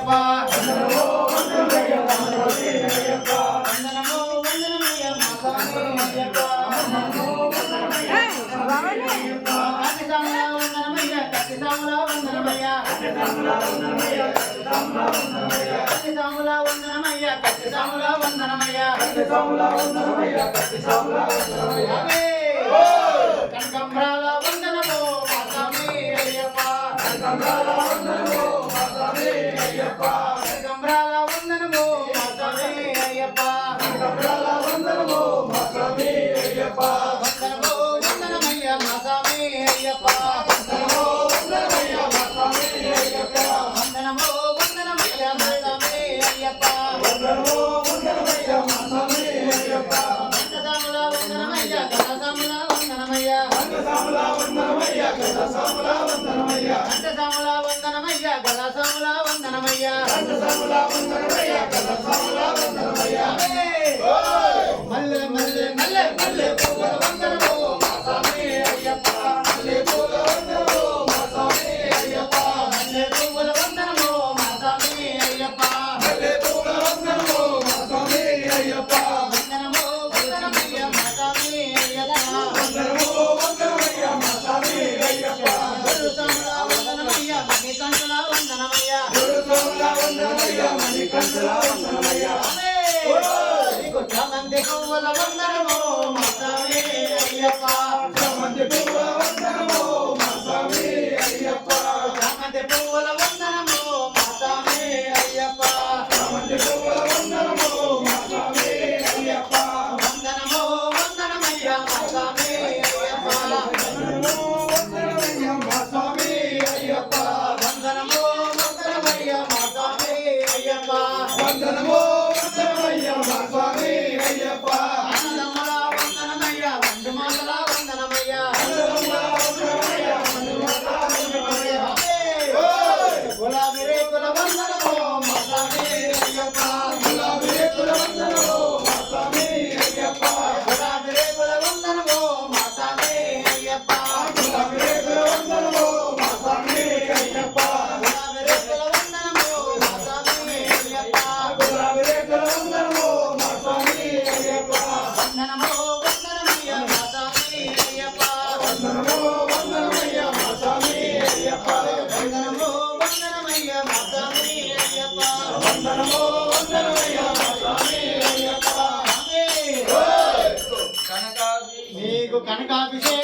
అయ్యప్ప వందనమో వందనమయ్య మా స్వామి అయ్యప్ప కత్తిసాముల వందనమయ్య కత్తిసాముల వందనమయ్య కనకంబరాల వందనమో మా స్వామి అయ్యప్ప కనకంబరాల వందనమో మా స్వామి అయ్యప్ప వందనమో వందనమయ్య మా స్వామి అయ్యప్ప వందనమో వందనమయ్య మా స్వామి అయ్యప్ప వందనమో వందనమయ్య మా స్వామి అయ్యప్ప వందనమో వందనమయ్య మా స్వామి అయ్యప్ప కనకసాముల వందనమయ్య కనకసాముల వందనమయ్య కనకసాముల వందనమయ్య కనకసాముల వందనమయ్య కనకసాముల వందనమయ్య కనకసాముల వందనమయ్య కనకసాముల వందనమయ్య కనకసాముల వందనమయ్య మల్లె మల్లె మల్లె మల్లె పువ్వుల వందనమో మా స్వామి అయ్యప్ప మల్లె పువ్వుల వందనమో మా స్వామి అయ్యప్ప మల్లె పువ్వుల వందనమో మా స్వామి అయ్యప్ప మల్లె పువ్వుల వందనమో మా స్వామి అయ్యప్ప వందనమో వందనమయ్య మా స్వామి అయ్యప్ప వందనమో వందనమయ్య మా స్వామి అయ్యప్ప గురుసాముల వందనమయ్య మణికంఠుల వందనమయ్య గురుసాముల వందనమయ్య మణికంఠుల వందనమయ్య చామంతి పువ్వుల వందనమో మా స్వామి అయ్యప్ప చామంతి పువ్వుల వందనమో మా స్వామి అయ్యప్ప చామంతి పువ్వుల వందనమో మా స్వామి అయ్యప్ప చామంతి పువ్వుల వందనమో మా స్వామి అయ్యప్ప వందనమో వందనమయ్య మా స్వామి అయ్యప్ప వందనమో వందనమయ్య మా స్వామి అయ్యప్ప వందనమో వందనమయ్య మా స్వామి అయ్యప్ప వందనమో వందనమయ్య మా స్వామి అయ్యప్ప అన్నదమ్ముల వందనమయ్య వందమాతల వందనమయ్య అన్నదమ్ముల వందనమయ్య వందమాతల వందనమయ్య గులాబీ రేకుల వందనమో మా స్వామి అయ్యప్ప గులాబీ రేకుల వందనమో మా స్వామి అయ్యప్ప గులాబీ రేకుల వందనమో మా స్వామి అయ్యప్ప గులాబీ రేకుల వందనమో మా స్వామి అయ్యప్ప గులాబీ రేకుల వందనమో మా స్వామి అయ్యప్ప గులాబీ రేకుల వందనమో మా స్వామి అయ్యప్ప వందనమో వందనమయ్య మా స్వామి అయ్యప్ప వందనమో వందనమయ్య మా స్వామి అయ్యప్ప వందనమో వందనమయ్య మా స్వామి అయ్యప్ప వందనమో వందనమయ్య మా స్వామి అయ్యప్ప నీకు కనకాభిషేకం